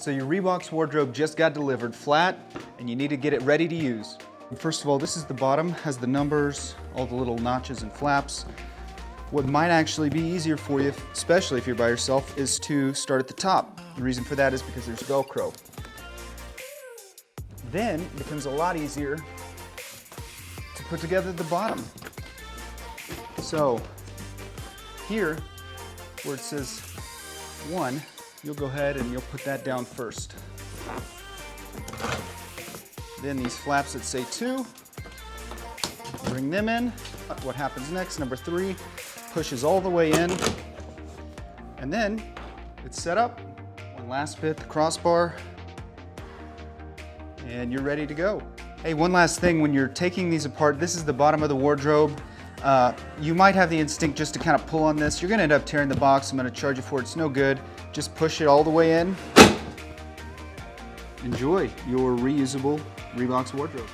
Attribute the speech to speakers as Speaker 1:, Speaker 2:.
Speaker 1: So your reBOX wardrobe just got delivered flat, and you need to get it ready to use. First of all, this is the bottom, has the numbers, all the little notches and flaps. What might actually be easier for you, especially if you're by yourself, is to start at the top. The reason for that is because there's Velcro. Then it becomes a lot easier to put together the bottom. So here, where it says 1, you'll go ahead and you'll put that down first. Then these flaps that say 2, bring them in. What happens next, number 3, pushes all the way in, and then it's set up. One last bit, the crossbar, and you're ready to go. Hey, one last thing, when you're taking these apart, this is the bottom of the wardrobe. You might have the instinct just to kind of pull on this. You're gonna end up tearing the box. I'm gonna charge you for it. It's no good. Just push it all the way in. Enjoy your reusable reBOX wardrobe.